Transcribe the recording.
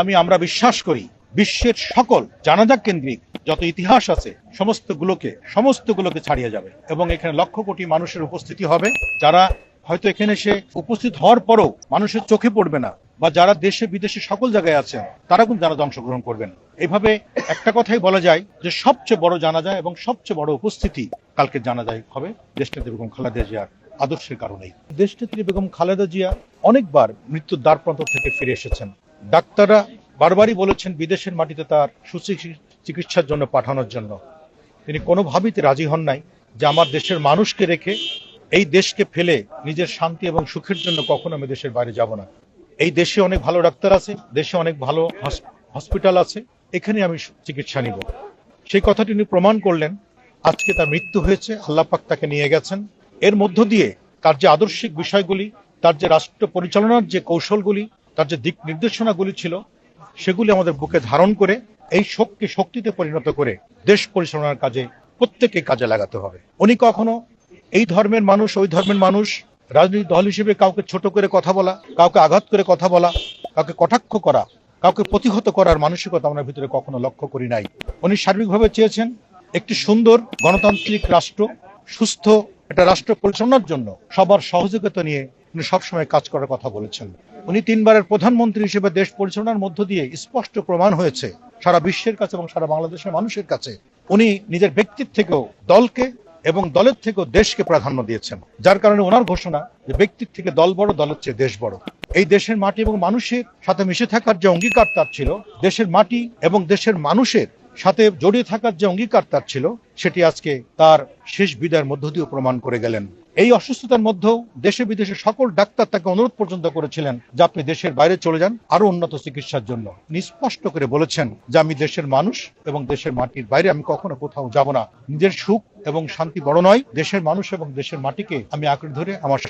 আপনি আমরা বিশ্বাস করি বিশ্বের সকল জানাজা কেন্দ্রিক যত ইতিহাস আছে সমস্তগুলোকে ছাড়িয়ে যাবে এবং এখানে লক্ষ কোটি মানুষের উপস্থিতি হবে, যারা হয়তো এখানে এসে উপস্থিত হওয়ার পরও মানুষের চোখে পড়বে না, বা যারা দেশে বিদেশে সকল জায়গায় আছেন তারা কিন্তু জানাজা অংশগ্রহণ করবেন। এইভাবে একটা কথাই বলা যায় যে সবচেয়ে বড় জানাজা এবং সবচেয়ে বড় উপস্থিতি কালকে জানাজায় হবে দেশনেত্রী বেগম খালেদা জিয়ার আদর্শের কারণেই। দেশনেত্রী বেগম খালেদা জিয়া অনেকবার মৃত্যুর দ্বারপ্রান্ত থেকে ফিরে এসেছেন। ডাক্তাররা বারবারই বলেছেন বিদেশের মাটিতে তার চিকিৎসার জন্য পাঠানোর জন্য। তিনি কোনোভাবেই রাজি হন নাই যে আমার দেশের মানুষকে রেখে এই দেশকে ফেলে নিজের শান্তি এবং সুখের জন্য কখনো আমি দেশের বাইরে যাব না। এই দেশে অনেক ভালো ডাক্তার আছে, দেশে অনেক ভালো হসপিটাল আছে, এখানে আমি চিকিৎসা নিব। সেই কথাটি তিনি প্রমাণ করলেন। আজকে তার মৃত্যু হয়েছে, আল্লাহ পাক তাকে নিয়ে গেছেন। এর মধ্য দিয়ে তার যে আদর্শিক বিষয়গুলি, তার যে রাষ্ট্র পরিচালনার যে কৌশলগুলি, তার যে দিক নির্দেশনাগুলি ছিল, সেগুলি আমাদের বুকে ধারণ করে এই শোককে শক্তিতে পরিণত করে দেশ পরিচালনার কাজে প্রত্যেককে কাজে লাগাতে হবে। উনি কখনো এই ধর্মের মানুষ ওই ধর্মের মানুষ, রাজনৈতিক দল হিসেবে কাউকে ছোট করে কথা বলা, কাউকে আঘাত করে কথা বলা, কাউকে কটাক্ষ করা, কাউকে প্রতিহত করার মানসিকতা আমরা ভিতরে কখনো লক্ষ্য করি নাই। উনি সার্বিকভাবে চেয়েছেন একটি সুন্দর গণতান্ত্রিক রাষ্ট্র, সুস্থ একটা রাষ্ট্র পরিচালনার জন্য সবার সহযোগিতা নিয়ে উনি সবসময় কাজ করার কথা বলেছেন। উনি 3 বারের প্রধানমন্ত্রী হিসেবে দেশ পরিচালনার মধ্য দিয়ে স্পষ্ট প্রমাণ হয়েছে সারা বিশ্বের কাছে এবং সারা বাংলাদেশের মানুষের কাছে উনি নিজের ব্যক্তিত্ব থেকেও দলকে এবং দলের থেকেও দেশকে প্রাধান্য দিয়েছেন। যার কারণে ওনার ঘোষণা যে ব্যক্তির থেকে দল বড়, দলের চেয়ে দেশ বড়। এই দেশের মাটি এবং মানুষের সাথে মিশে থাকার যে অঙ্গীকার তার ছিল, দেশের মাটি এবং দেশের মানুষের সাথে জড়িয়ে থাকার যে অঙ্গীকার তার ছিল, সেটি আজকে তার শেষ বিদায়ের মধ্য দিয়ে প্রমাণ করে গেলেন। এই অসুস্থতার মধ্যেও দেশে বিদেশে সকল ডাক্তার তাকে অনুরোধ পর্যন্ত করেছিলেন যে আপনি দেশের বাইরে চলে যান আরো উন্নত চিকিৎসার জন্য। স্পষ্ট করে বলেছেন যে আমি দেশের মানুষ এবং দেশের মাটির বাইরে আমি কখনো কোথাও যাব না। নিজের সুখ এবং শান্তি বড় নয়, দেশের মানুষ এবং দেশের মাটিকে আমি আঁকড়ে ধরে আমার